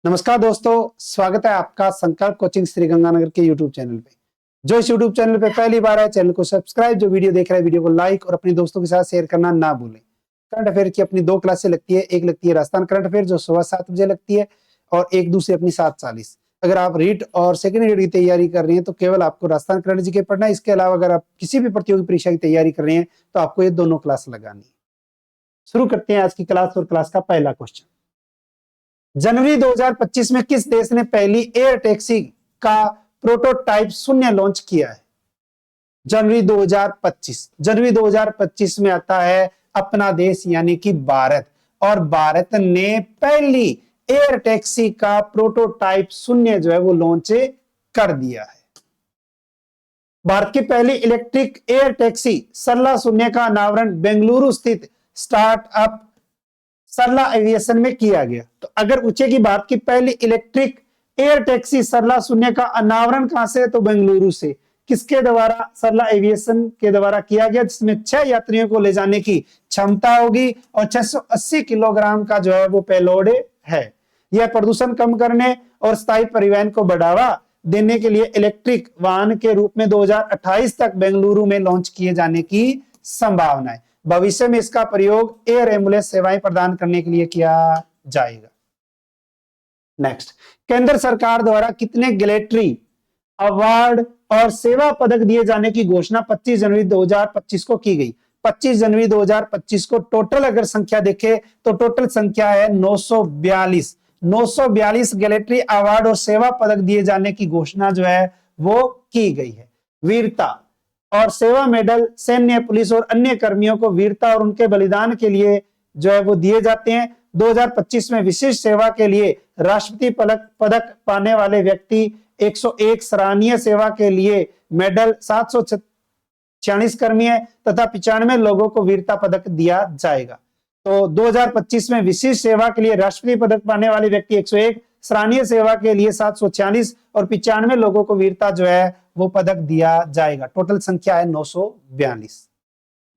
नमस्कार दोस्तों, स्वागत है आपका संकल्प कोचिंग श्री गंगानगर के यूट्यूब चैनल पे। जो इस यूट्यूब चैनल पे पहली बार है, चैनल को सब्सक्राइब, जो वीडियो देख रहा है वीडियो को लाइक और अपने दोस्तों के साथ शेयर करना ना भूलें। करंट अफेयर की अपनी दो क्लासें लगती है, एक लगती है राजस्थान करंट अफेयर जो सुबह 7 बजे लगती है और एक दूसरी अपनी 7:40। अगर आप रीट और सेकेंड रीड की तैयारी कर रही हैं तो केवल आपको राजस्थान करंट जीके पढ़ना है। इसके अलावा अगर आप किसी भी प्रतियोगी परीक्षा की तैयारी कर रही हैं तो आपको ये दोनों क्लास लगानी है। शुरू करते हैं आज की क्लास और क्लास का पहला क्वेश्चन। जनवरी 2025 में किस देश ने पहली एयर टैक्सी का प्रोटोटाइप शून्य लॉन्च किया है? जनवरी 2025 में आता है अपना देश यानी कि भारत, और भारत ने पहली एयर टैक्सी का प्रोटोटाइप शून्य जो है वो लॉन्च कर दिया है। भारत की पहली इलेक्ट्रिक एयर टैक्सी सरला शून्य का अनावरण बेंगलुरु स्थित स्टार्टअप सरला एविएशन में किया गया। तो अगर पूछे कि भारत की पहली इलेक्ट्रिक एयर टैक्सी सरला शून्य का अनावरण कहां से है, तो बेंगलुरु से। किसके द्वारा? सरला एविएशन के द्वारा किया गया, जिसमें 6 यात्रियों को ले जाने की क्षमता होगी और 680 किलोग्राम का जो है वो पेलोड है। यह प्रदूषण कम करने और स्थायी परिवहन को बढ़ावा देने के लिए इलेक्ट्रिक वाहन के रूप में 2028 तक बेंगलुरु में लॉन्च किए जाने की संभावना है। भविष्य में इसका प्रयोग एयर एम्बुलेंस सेवाएं प्रदान करने के लिए किया जाएगा। नेक्स्ट, केंद्र सरकार द्वारा कितने गैलेटरी अवार्ड और सेवा पदक दिए जाने की घोषणा 25 जनवरी 2025 को की गई? 25 जनवरी 2025 को टोटल अगर संख्या देखें तो टोटल संख्या है 942 गैलेटरी अवार्ड और सेवा पदक दिए जाने की घोषणा जो है वो की गई है। वीरता और सेवा मेडल सैन्य, पुलिस और अन्य कर्मियों को वीरता और उनके बलिदान के लिए जो है वो दिए जाते हैं। 2025 में विशिष्ट सेवा के लिए राष्ट्रपति पदक पाने वाले व्यक्ति 101, सराहनीय सेवा के लिए मेडल 746 कर्मी है तथा 95 लोगों को वीरता पदक दिया जाएगा। तो 2025 में विशिष्ट सेवा के लिए राष्ट्रपति पदक पाने वाले व्यक्ति 101, सराहनीय सेवा के लिए 746 और 95 लोगों को वीरता जो है वो पदक दिया जाएगा। टोटल संख्या है 942।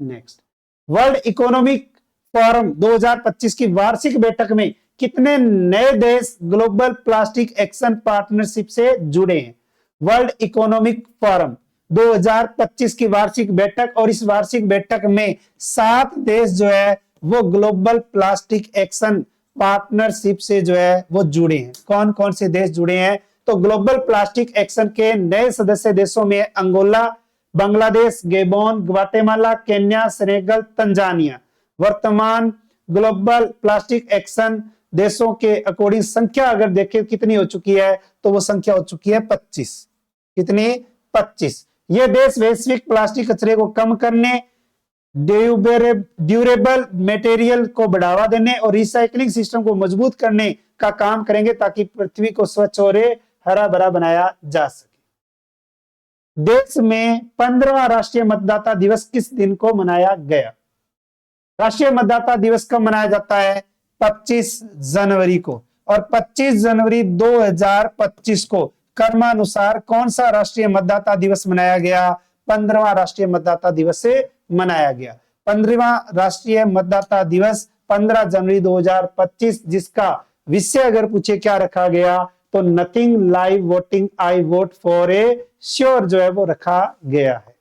नेक्स्ट, वर्ल्ड इकोनॉमिक फोरम 2025 की वार्षिक बैठक में कितने नए देश ग्लोबल प्लास्टिक एक्शन पार्टनरशिप से जुड़े हैं? वर्ल्ड इकोनॉमिक फोरम 2025 की वार्षिक बैठक, और इस वार्षिक बैठक में 7 देश जो है वो ग्लोबल प्लास्टिक एक्शन पार्टनरशिप से जो है वो जुड़े हैं। कौन कौन से देश जुड़े हैं? तो ग्लोबल प्लास्टिक एक्शन के नए सदस्य देशों में Angola, Bangladesh, Gabon, Guatemala, Kenya, Senegal, Tanzania. वर्तमान ग्लोबल प्लास्टिक एक्शन देशों के अकॉर्डिंग संख्या अगर देखें कितनी हो चुकी है, तो वो संख्या हो चुकी है 25। कितनी? 25। ये देश वैश्विक प्लास्टिक कचरे को कम करने, ड्यूरेबल मटेरियल को बढ़ावा देने और रिसाइकलिंग सिस्टम को मजबूत करने का काम करेंगे ताकि पृथ्वी को स्वच्छ और हरा भरा बनाया जा सके। देश में 15वां राष्ट्रीय मतदाता दिवस किस दिन को मनाया गया? राष्ट्रीय मतदाता दिवस कब मनाया जाता है? 25 जनवरी को। और 25 जनवरी 2025 को क्रमानुसार कौन सा राष्ट्रीय मतदाता दिवस मनाया गया? 15वां राष्ट्रीय मतदाता दिवस से मनाया गया। 15वां राष्ट्रीय मतदाता दिवस 15 जनवरी 2025, जिसका विषय अगर पूछे क्या रखा गया, तो nothing live voting, I vote for a sure जो है वो रखा गया है।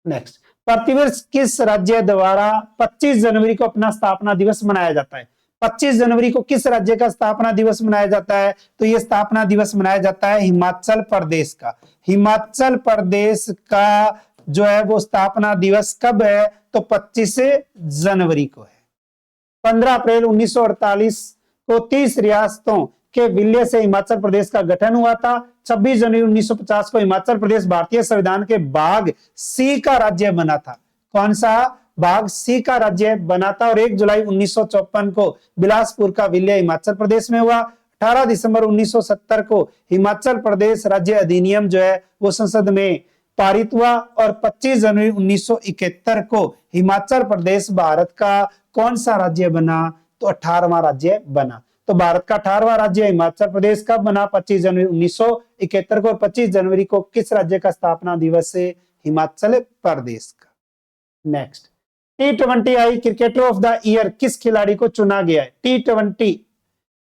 नेक्स्ट, प्रतिवर्ष किस राज्य द्वारा 25 जनवरी को अपना स्थापना दिवस मनाया जाता है? 25 जनवरी को किस राज्य का स्थापना दिवस मनाया जाता है? तो यह स्थापना दिवस मनाया जाता है हिमाचल प्रदेश का। हिमाचल प्रदेश का जो है वो स्थापना दिवस कब है? तो 25 जनवरी को है। 15 अप्रैल 1948 को 30 रियासतों के विलय से हिमाचल प्रदेश का गठन हुआ था। 26 जनवरी 1950 को हिमाचल प्रदेश भारतीय संविधान के भाग सी का राज्य बना था। कौन सा? भाग सी का राज्य बना था। और 1 जुलाई 1954 को बिलासपुर का विलय हिमाचल प्रदेश में हुआ। 18 दिसंबर 1970 को हिमाचल प्रदेश राज्य अधिनियम जो है वो संसद में पारित हुआ। और 25 जनवरी 1971 को हिमाचल प्रदेश भारत का कौन सा राज्य बना? तो 18वां राज्य बना। तो भारत का 18वां राज्य हिमाचल प्रदेश कब बना? 25 जनवरी 1971 को। और 25 जनवरी को किस राज्य का स्थापना दिवस है? हिमाचल प्रदेश का। Next, T20I cricketer of the year किस खिलाड़ी को चुना गया है? T20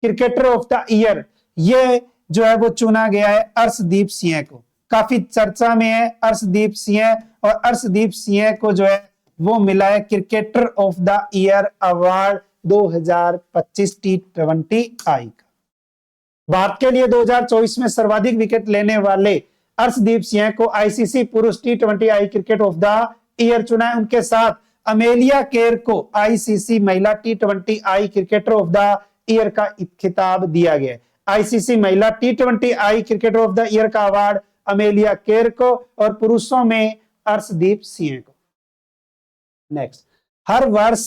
cricketer of the year ये जो है वो चुना गया है अर्शदीप सिंह को। काफी चर्चा में है अर्शदीप सिंह, और अर्शदीप सिंह को जो है वो मिला है cricketer of the year award 2025 T20I का। भारत के लिए 2024 में सर्वाधिक विकेट लेने वाले अर्शदीप सिंह को आईसीसी पुरुष T20I cricket of the year चुना है। उनके साथ अमेलिया केर को आईसीसी महिला T20I cricketer of the year का खिताब दिया गया है। आईसीसी महिला T20I cricketer of the year का अवार्ड अमेलिया केर को और पुरुषों में अर्शदीप सिंह को। नेक्स्ट, हर वर्ष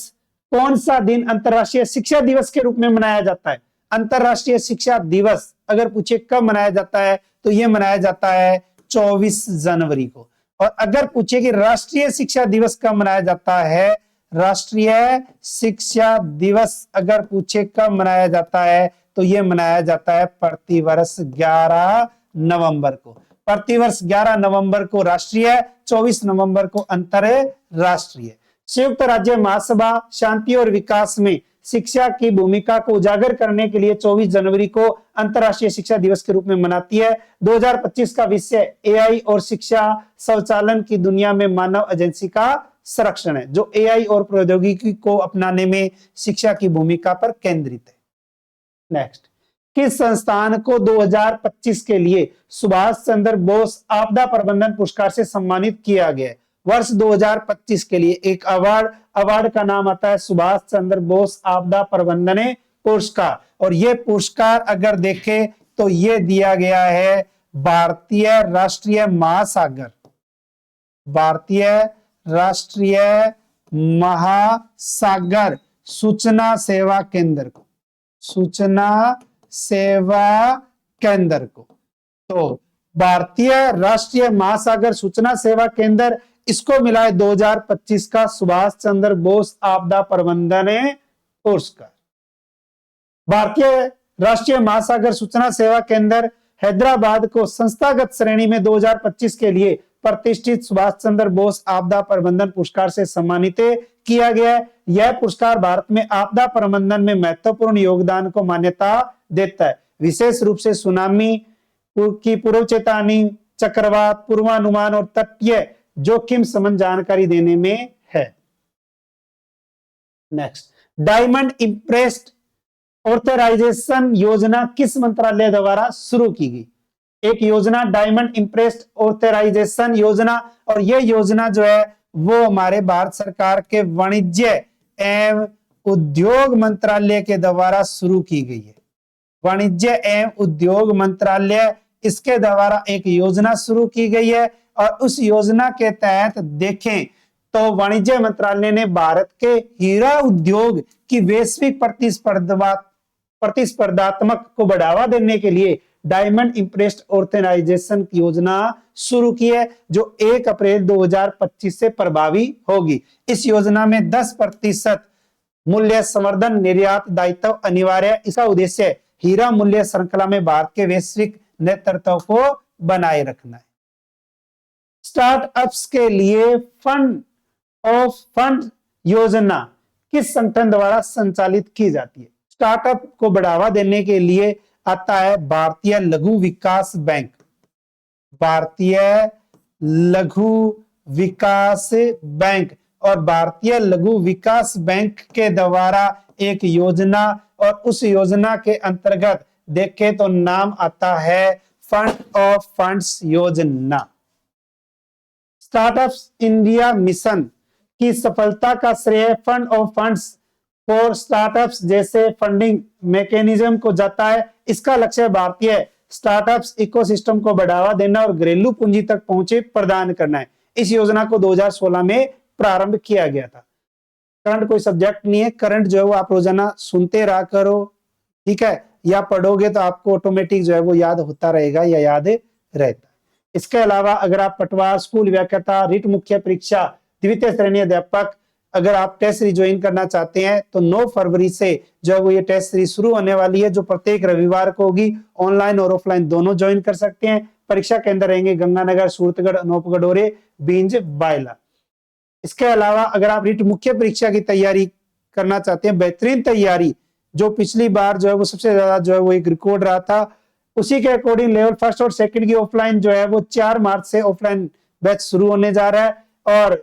कौन सा दिन अंतरराष्ट्रीय शिक्षा दिवस के रूप में मनाया जाता है? अंतरराष्ट्रीय शिक्षा दिवस अगर पूछे कब मनाया जाता है तो यह मनाया जाता है 24 जनवरी को। और अगर पूछे कि राष्ट्रीय शिक्षा दिवस कब मनाया जाता है, राष्ट्रीय शिक्षा दिवस अगर पूछे कब मनाया जाता है तो यह मनाया जाता है प्रतिवर्ष 11 नवंबर को। प्रतिवर्ष 11 नवंबर को राष्ट्रीय, 24 नवंबर को अंतरराष्ट्रीय। संयुक्त राज्य महासभा शांति और विकास में शिक्षा की भूमिका को उजागर करने के लिए 24 जनवरी को अंतरराष्ट्रीय शिक्षा दिवस के रूप में मनाती है। 2025 का विषय एआई और शिक्षा स्वचालन की दुनिया में मानव एजेंसी का संरक्षण है, जो एआई और प्रौद्योगिकी को अपनाने में शिक्षा की भूमिका पर केंद्रित है। नेक्स्ट, किस संस्थान को 2025 के लिए सुभाष चंद्र बोस आपदा प्रबंधन पुरस्कार से सम्मानित किया गया है? वर्ष 2025 के लिए एक अवार्ड का नाम आता है सुभाष चंद्र बोस आपदा प्रबंधन पुरस्कार। और ये पुरस्कार अगर देखें तो ये दिया गया है भारतीय राष्ट्रीय महासागर, भारतीय राष्ट्रीय महासागर सूचना सेवा केंद्र को, सूचना सेवा केंद्र को। तो भारतीय राष्ट्रीय महासागर सूचना सेवा केंद्र, इसको मिला है 2025 का सुभाष चंद्र बोस आपदा प्रबंधन पुरस्कार। भारतीय राष्ट्रीय महासागर सूचना सेवा केंद्र हैदराबाद को संस्थागत श्रेणी में 2025 के लिए प्रतिष्ठित सुभाष चंद्र बोस आपदा प्रबंधन पुरस्कार से सम्मानित किया गया है। यह पुरस्कार भारत में आपदा प्रबंधन में महत्वपूर्ण योगदान को मान्यता देता है, विशेष रूप से सुनामी की पूर्व चेतावनी, चक्रवात पूर्वानुमान और तटीय जोखिम संबंधी जानकारी देने में है। नेक्स्ट, डायमंड इंप्रेस्ड ऑथराइजेशन योजना किस मंत्रालय द्वारा शुरू की गई? एक योजना डायमंड इंप्रेस्ड ऑथराइजेशन योजना, और यह योजना जो है वो हमारे भारत सरकार के वाणिज्य एवं उद्योग मंत्रालय के द्वारा शुरू की गई है। वाणिज्य एवं उद्योग मंत्रालय, इसके द्वारा एक योजना शुरू की गई है। और उस योजना के तहत देखें तो वाणिज्य मंत्रालय ने भारत के हीरा उद्योग की वैश्विक प्रतिस्पर्धात्मक को बढ़ावा देने के लिए डायमंड इंप्रेस्ड ऑथराइजेशन की योजना शुरू की है, जो 1 अप्रैल 2025 से प्रभावी होगी। इस योजना में 10% मूल्य संवर्धन निर्यात दायित्व अनिवार्य। इसका उद्देश्य हीरा मूल्य श्रृंखला में भारत के वैश्विक नेतृत्व को बनाए रखना है। स्टार्टअप्स के लिए फंड योजना किस संगठन द्वारा संचालित की जाती है? स्टार्टअप को बढ़ावा देने के लिए आता है भारतीय लघु विकास बैंक। भारतीय लघु विकास बैंक, और भारतीय लघु विकास बैंक के द्वारा एक योजना, और उस योजना के अंतर्गत देखें तो नाम आता है फंड ऑफ फंड्स योजना। स्टार्टअप्स इंडिया मिशन की सफलता का श्रेय fund of funds for startups जैसे फंडिंग मैकेनिज्म को जाता है। इसका लक्ष्य भारतीय स्टार्टअप्स इकोसिस्टम को बढ़ावा देना और घरेलू पूंजी तक पहुंचे प्रदान करना है। इस योजना को 2016 में प्रारंभ किया गया था। करंट कोई सब्जेक्ट नहीं है, करंट जो है वो आप रोजाना सुनते रहा करो, ठीक है, या पढ़ोगे तो आपको ऑटोमेटिक जो है वो याद होता रहेगा या याद रहता है। इसके अलावा अगर आप पटवार, स्कूल व्याख्याता, रिट मुख्य परीक्षा, द्वितीय श्रेणी अध्यापक अगर आप टेस्ट सीरीज ज्वाइन करना चाहते हैं तो 9 फरवरी से जो है वो ये टेस्ट सीरीज शुरू होने वाली है, जो प्रत्येक रविवार को होगी। ऑनलाइन और ऑफलाइन दोनों ज्वाइन कर सकते हैं। परीक्षा केंद्र रहेंगे गंगानगर, सूरतगढ़, अनूपगढ़, बींज, बायला। इसके अलावा अगर आप रिट मुख्य परीक्षा की तैयारी करना चाहते हैं, बेहतरीन तैयारी जो पिछली बार जो है वो सबसे ज्यादा जो है वो एक रिकॉर्ड रहा था। उसी के अकॉर्डिंग लेवल फर्स्ट और सेकंड की ऑफलाइन जो है वो 4 मार्च से ऑफलाइन बैच शुरू होने जा रहा है। और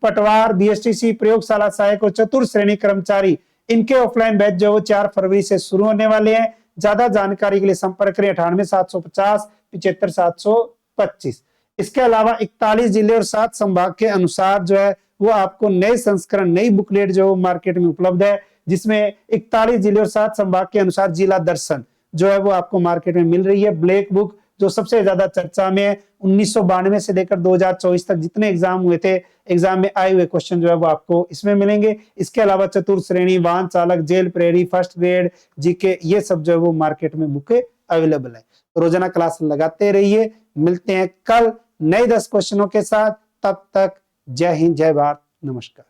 पटवार, बीएसटीसी, प्रयोगशाला सहायक और चतुर्थ श्रेणी कर्मचारी, इनके ऑफलाइन बैच जो है वो 4 फरवरी से शुरू होने वाले हैं। ज्यादा जानकारी के लिए संपर्क करें 98 750 75 725। इसके अलावा 41 जिले और 7 संभाग के अनुसार जो है वो आपको नए संस्करण, नई बुकलेट जो मार्केट में उपलब्ध है, जिसमें 41 जिले और 7 संभाग के अनुसार जिला दर्शन जो है वो आपको मार्केट में मिल रही है। ब्लैक बुक जो सबसे ज्यादा चर्चा में है, 1992 से लेकर 2024 तक जितने एग्जाम हुए थे, एग्जाम में आए हुए क्वेश्चन जो है वो आपको इसमें मिलेंगे। इसके अलावा चतुर्थ श्रेणी, वाहन चालक, जेल प्रहरी, फर्स्ट ग्रेड, जीके, ये सब जो है वो मार्केट में बुकें अवेलेबल है। रोजाना क्लास लगाते रहिए। मिलते हैं कल नए 10 क्वेश्चनों के साथ। तब तक जय हिंद, जय भारत, नमस्कार।